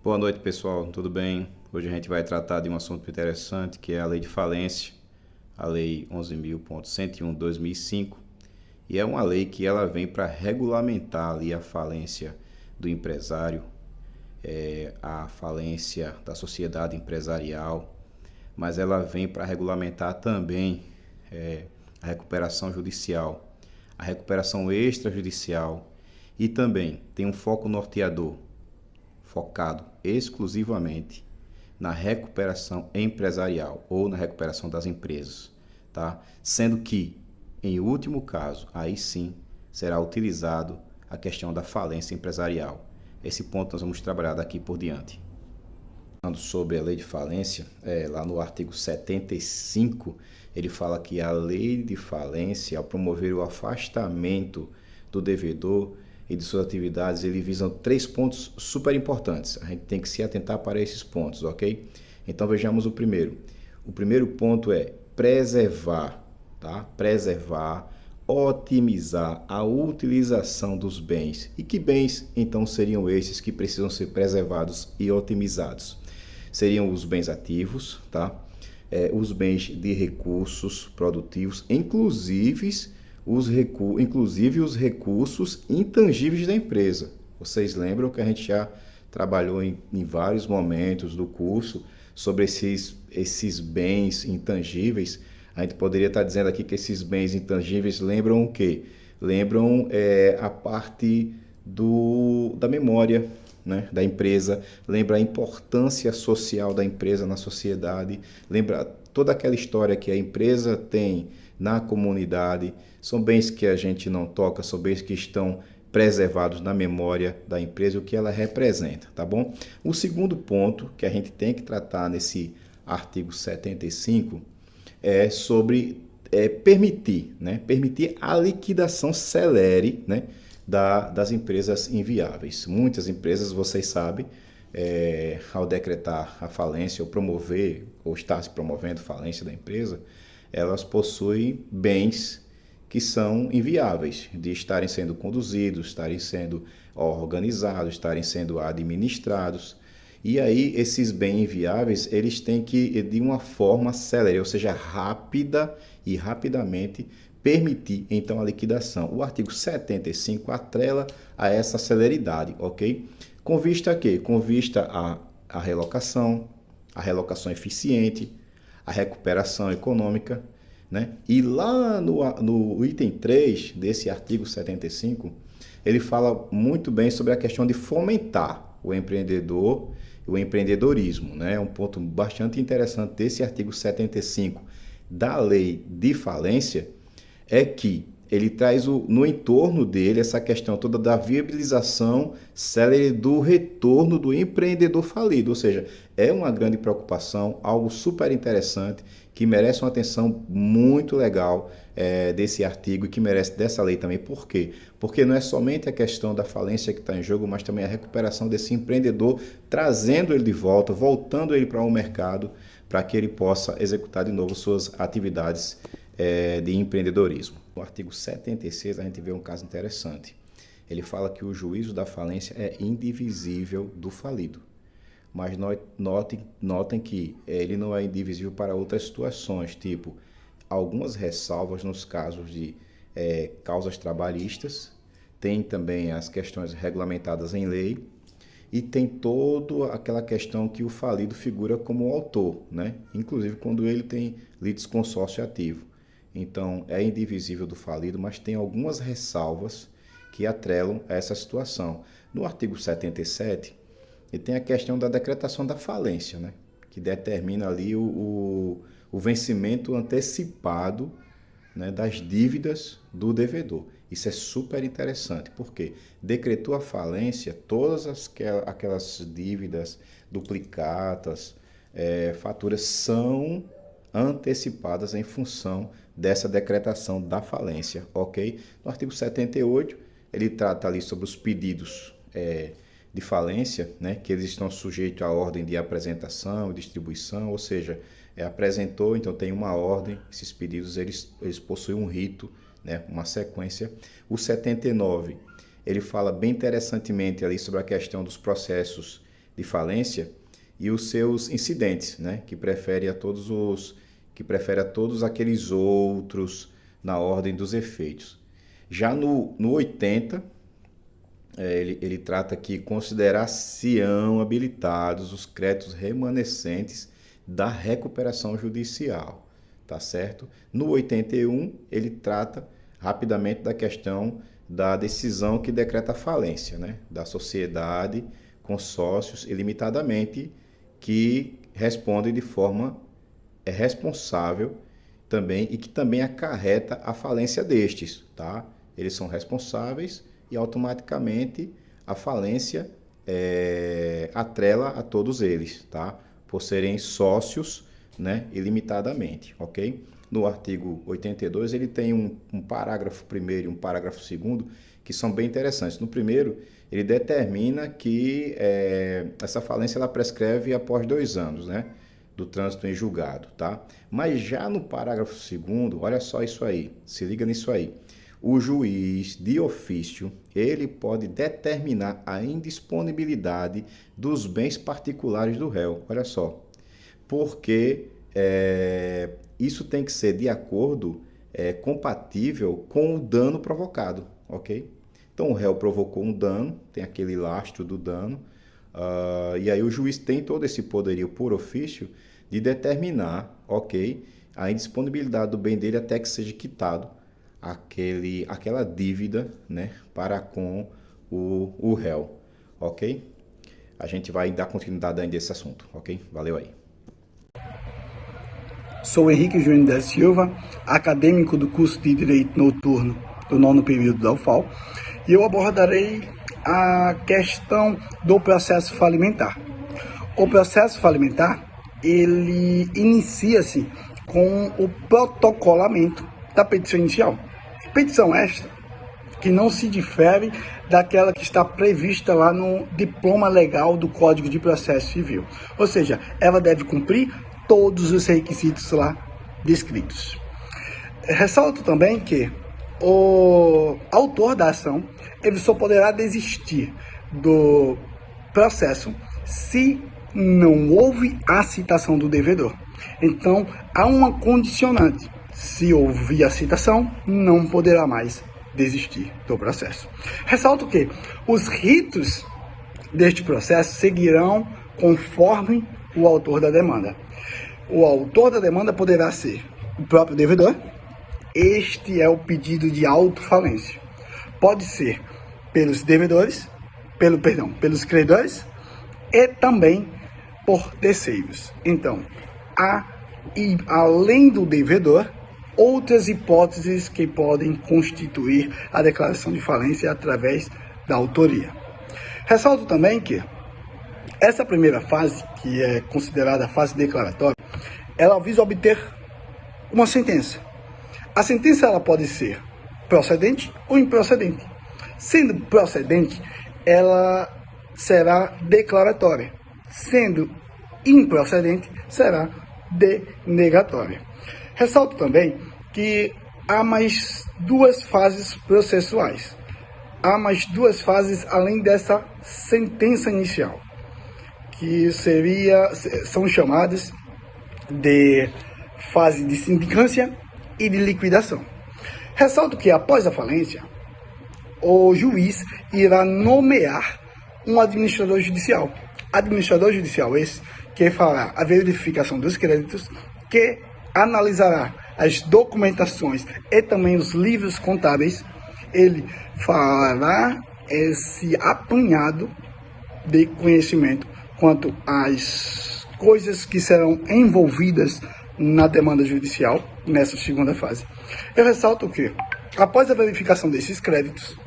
Boa noite, pessoal. Tudo bem? Hoje a gente vai tratar de um assunto interessante, que é a Lei de Falência, a Lei 11.101/2005, e é uma lei que ela vem para regulamentar ali a falência do empresário, a falência da sociedade empresarial, mas ela vem para regulamentar também a recuperação judicial, a recuperação extrajudicial e também tem um foco norteador, focado exclusivamente na recuperação empresarial ou na recuperação das empresas, tá? Sendo que, em último caso, aí sim será utilizado a questão da falência empresarial. Esse ponto nós vamos trabalhar daqui por diante. Falando sobre a lei de falência, lá no artigo 75, ele fala que a lei de falência, ao promover o afastamento do devedor e de suas atividades, ele visa 3 pontos super importantes. A gente tem que se atentar para esses pontos, ok? Então vejamos o primeiro. O primeiro ponto é preservar, tá? Preservar, otimizar a utilização dos bens. E que bens então seriam esses que precisam ser preservados e otimizados? Seriam os bens ativos, tá? Os bens de recursos produtivos, inclusive os recursos intangíveis da empresa. Vocês lembram que a gente já trabalhou em vários momentos do curso sobre esses bens intangíveis. A gente poderia estar dizendo aqui que esses bens intangíveis lembram o quê? Lembram a parte da memória, né, da empresa, lembra a importância social da empresa na sociedade, lembra toda aquela história que a empresa tem na comunidade. São bens que a gente não toca, são bens que estão preservados na memória da empresa, o que ela representa, tá bom? O segundo ponto que a gente tem que tratar nesse artigo 75 é sobre permitir, né? Permitir a liquidação celere, né, das empresas inviáveis. Muitas empresas, vocês sabem, ao decretar a falência ou promover, ou estar se promovendo falência da empresa, elas possuem bens que são inviáveis de estarem sendo conduzidos, estarem sendo organizados, estarem sendo administrados. E aí esses bens inviáveis, eles têm que, de uma forma célere, ou seja, rápida e rapidamente, permitir então a liquidação. O artigo 75 atrela a essa celeridade, ok? Com vista a quê? Com vista à relocação, a relocação eficiente, a recuperação econômica, né? E lá no item 3 desse artigo 75, ele fala muito bem sobre a questão de fomentar o empreendedor, o empreendedorismo, né? Um ponto bastante interessante desse artigo 75 da lei de falência é que ele traz no entorno dele essa questão toda da viabilização célere do retorno do empreendedor falido, ou seja, é uma grande preocupação, algo super interessante, que merece uma atenção muito legal desse artigo e que merece dessa lei também. Por quê? Porque não é somente a questão da falência que está em jogo, mas também a recuperação desse empreendedor, trazendo ele de volta, voltando ele para o mercado, para que ele possa executar de novo suas atividades de empreendedorismo. No artigo 76, a gente vê um caso interessante. Ele fala que o juízo da falência é indivisível do falido. Mas notem que ele não é indivisível para outras situações, tipo algumas ressalvas nos casos de causas trabalhistas, tem também as questões regulamentadas em lei e tem toda aquela questão que o falido figura como autor, né? Inclusive quando ele tem litisconsórcio ativo. Então, é indivisível do falido, mas tem algumas ressalvas que atrelam a essa situação. No artigo 77, ele tem a questão da decretação da falência, né? Que determina ali o vencimento antecipado, né, das dívidas do devedor. Isso é super interessante, porque decretou a falência, todas aquelas dívidas duplicatas, faturas são antecipadas em função dessa decretação da falência, ok? No artigo 78, ele trata ali sobre os pedidos de falência, né, que eles estão sujeitos à ordem de apresentação e distribuição, ou seja, apresentou, então tem uma ordem, esses pedidos eles possuem um rito, né, uma sequência. O 79, ele fala bem interessantemente ali sobre a questão dos processos de falência e os seus incidentes, né? Que prefere a todos aqueles outros na ordem dos efeitos. Já no 80, ele trata que considerar-se-ão habilitados os créditos remanescentes da recuperação judicial, tá certo? No 81, ele trata rapidamente da questão da decisão que decreta a falência, né? Da sociedade com sócios ilimitadamente que respondem de forma responsável também e que também acarreta a falência destes, tá? Eles são responsáveis e automaticamente a falência atrela a todos eles, tá? Por serem sócios, né, ilimitadamente, ok? No artigo 82 ele tem um parágrafo primeiro e um parágrafo segundo que são bem interessantes. No primeiro, ele determina que essa falência ela prescreve após 2 anos, né, do trânsito em julgado, tá? Mas já no parágrafo segundo, olha só isso aí, se liga nisso aí. O juiz de ofício, ele pode determinar a indisponibilidade dos bens particulares do réu, olha só, porque isso tem que ser de acordo, compatível com o dano provocado, ok? Então o réu provocou um dano, tem aquele lastro do dano, e aí o juiz tem todo esse poderio por ofício de determinar, ok, a indisponibilidade do bem dele até que seja quitado aquela dívida, né, para com o réu, ok? A gente vai dar continuidade ainda a esse assunto, ok? Valeu aí. Sou Henrique Júnior da Silva, acadêmico do curso de Direito Noturno do 9º período da UFAL, e eu abordarei a questão do processo falimentar. O processo falimentar, ele inicia-se com o protocolamento da petição inicial. Petição esta que não se difere daquela que está prevista lá no diploma legal do Código de Processo Civil. Ou seja, ela deve cumprir todos os requisitos lá descritos. Ressalto também que o autor da ação ele só poderá desistir do processo se não houve a citação do devedor. Então, há uma condicionante. Se houver a citação, não poderá mais desistir do processo. Ressalto que os ritos deste processo seguirão conforme o autor da demanda. O autor da demanda poderá ser o próprio devedor. Este é o pedido de autofalência. Pode ser pelos devedores, pelos credores e também por terceiros. Então, e além do devedor, outras hipóteses que podem constituir a declaração de falência através da autoria. Ressalto também que essa primeira fase, que é considerada a fase declaratória, ela visa obter uma sentença. A sentença ela pode ser procedente ou improcedente. Sendo procedente, ela será declaratória. Sendo improcedente, será denegatória. Ressalto também que há mais 2 fases processuais. Há mais 2 fases além dessa sentença inicial, que são chamadas de fase de sindicância e de liquidação. Ressalto que após a falência, o juiz irá nomear um administrador judicial. Administrador judicial esse que fará a verificação dos créditos, que analisará as documentações e também os livros contábeis. Ele fará esse apanhado de conhecimento quanto às coisas que serão envolvidas na demanda judicial nessa segunda fase. Eu ressalto que, após a verificação desses créditos,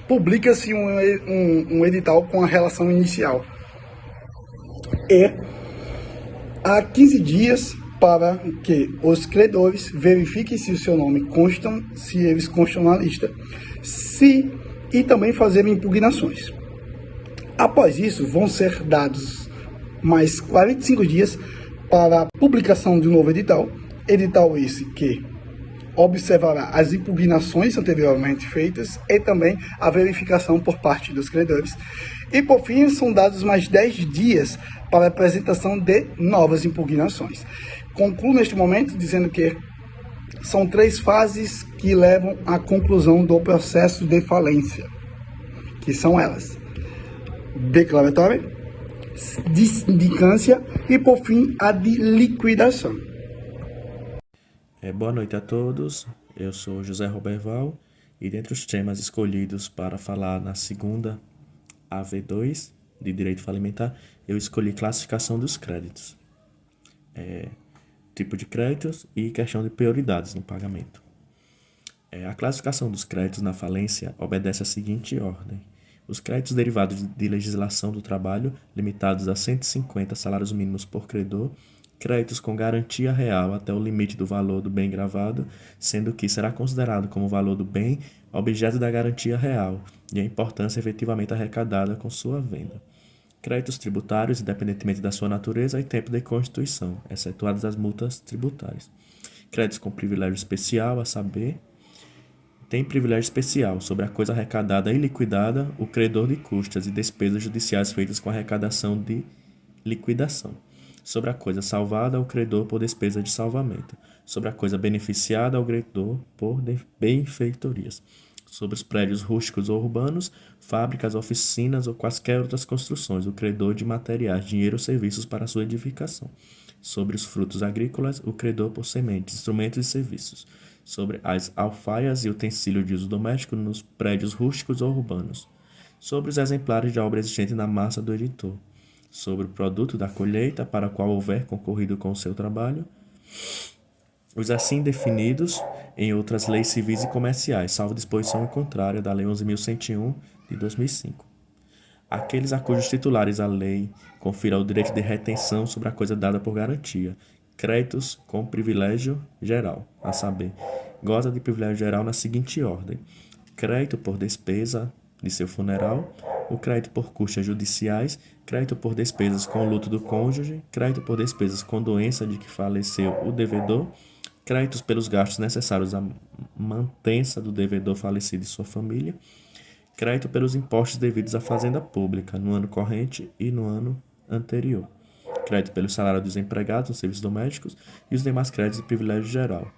publica-se um edital com a relação inicial e há 15 dias para que os credores verifiquem se o seu nome constam, se eles constam na lista, e também fazerem impugnações. Após isso, vão ser dados mais 45 dias para a publicação de um novo edital esse que observará as impugnações anteriormente feitas e também a verificação por parte dos credores. E, por fim, são dados mais 10 dias para a apresentação de novas impugnações. Concluo neste momento dizendo que são 3 fases que levam à conclusão do processo de falência, que são elas: declaratória, de sindicância e, por fim, a de liquidação. Boa noite a todos, eu sou José Roberval e dentre os temas escolhidos para falar na segunda AV2 de Direito Falimentar, eu escolhi classificação dos créditos, tipo de créditos e questão de prioridades no pagamento. A classificação dos créditos na falência obedece à seguinte ordem: os créditos derivados de legislação do trabalho, limitados a 150 salários mínimos por credor, créditos com garantia real até o limite do valor do bem gravado, sendo que será considerado como valor do bem objeto da garantia real e a importância efetivamente arrecadada com sua venda. Créditos tributários, independentemente da sua natureza e tempo de constituição, excetuadas as multas tributárias. Créditos com privilégio especial, a saber, tem privilégio especial sobre a coisa arrecadada e liquidada o credor de custas e despesas judiciais feitas com arrecadação de liquidação. Sobre a coisa salvada, o credor por despesa de salvamento. Sobre a coisa beneficiada, o credor por benfeitorias. Sobre os prédios rústicos ou urbanos, fábricas, oficinas ou quaisquer outras construções, o credor de materiais, dinheiro ou serviços para sua edificação. Sobre os frutos agrícolas, o credor por sementes, instrumentos e serviços. Sobre as alfaias e utensílios de uso doméstico nos prédios rústicos ou urbanos. Sobre os exemplares de obra existente na massa do editor. Sobre o produto da colheita para o qual houver concorrido com o seu trabalho, os assim definidos em outras leis civis e comerciais, salvo disposição contrária da Lei 11.101 de 2005. Aqueles a cujos titulares a lei confira o direito de retenção sobre a coisa dada por garantia, créditos com privilégio geral, a saber, goza de privilégio geral na seguinte ordem: crédito por despesa de seu funeral, o crédito por custas judiciais, crédito por despesas com o luto do cônjuge, crédito por despesas com doença de que faleceu o devedor, créditos pelos gastos necessários à mantença do devedor falecido e sua família, crédito pelos impostos devidos à fazenda pública no ano corrente e no ano anterior, crédito pelo salário dos empregados nos serviços domésticos e os demais créditos de privilégio geral.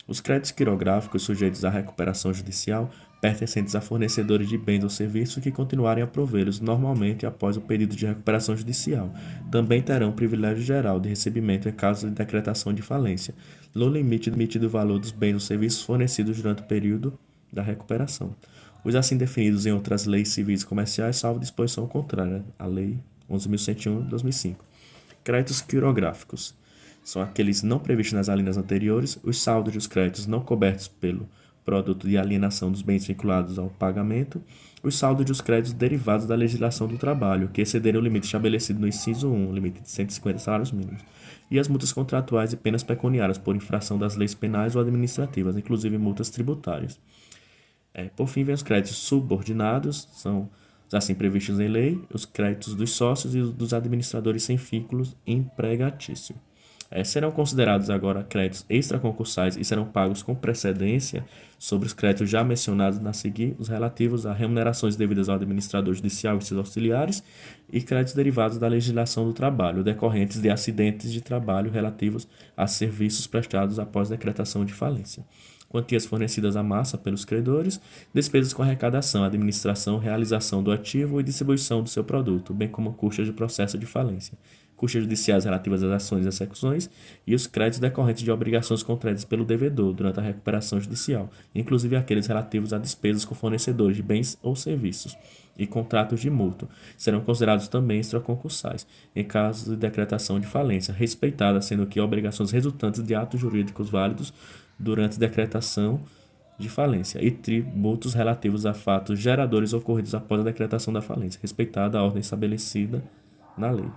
Os créditos quirográficos sujeitos à recuperação judicial pertencentes a fornecedores de bens ou serviços que continuarem a provê-los normalmente após o período de recuperação judicial também terão privilégio geral de recebimento em caso de decretação de falência, no limite do valor dos bens ou serviços fornecidos durante o período da recuperação. Os assim definidos em outras leis civis e comerciais, salvo disposição contrária à Lei 11.101 de 2005. Créditos quirográficos são aqueles não previstos nas alíneas anteriores, os saldos dos créditos não cobertos pelo produto de alienação dos bens vinculados ao pagamento, os saldos dos créditos derivados da legislação do trabalho, que excederem o limite estabelecido no inciso 1, o limite de 150 salários mínimos, e as multas contratuais e penas pecuniárias por infração das leis penais ou administrativas, inclusive multas tributárias. Por fim, vem os créditos subordinados, são os assim previstos em lei, os créditos dos sócios e dos administradores sem vínculos empregatícios. Serão considerados agora créditos extraconcursais e serão pagos com precedência sobre os créditos já mencionados a seguir, os relativos a remunerações devidas ao administrador judicial e seus auxiliares e créditos derivados da legislação do trabalho, decorrentes de acidentes de trabalho relativos a serviços prestados após decretação de falência. Quantias fornecidas à massa pelos credores, despesas com arrecadação, administração, realização do ativo e distribuição do seu produto, bem como custas de processo de falência, custas judiciais relativas às ações e execuções e os créditos decorrentes de obrigações contraídas pelo devedor durante a recuperação judicial, inclusive aqueles relativos a despesas com fornecedores de bens ou serviços e contratos de mútuo, serão considerados também extraconcursais, em caso de decretação de falência, respeitada sendo que obrigações resultantes de atos jurídicos válidos durante decretação de falência e tributos relativos a fatos geradores ocorridos após a decretação da falência, respeitada a ordem estabelecida na lei.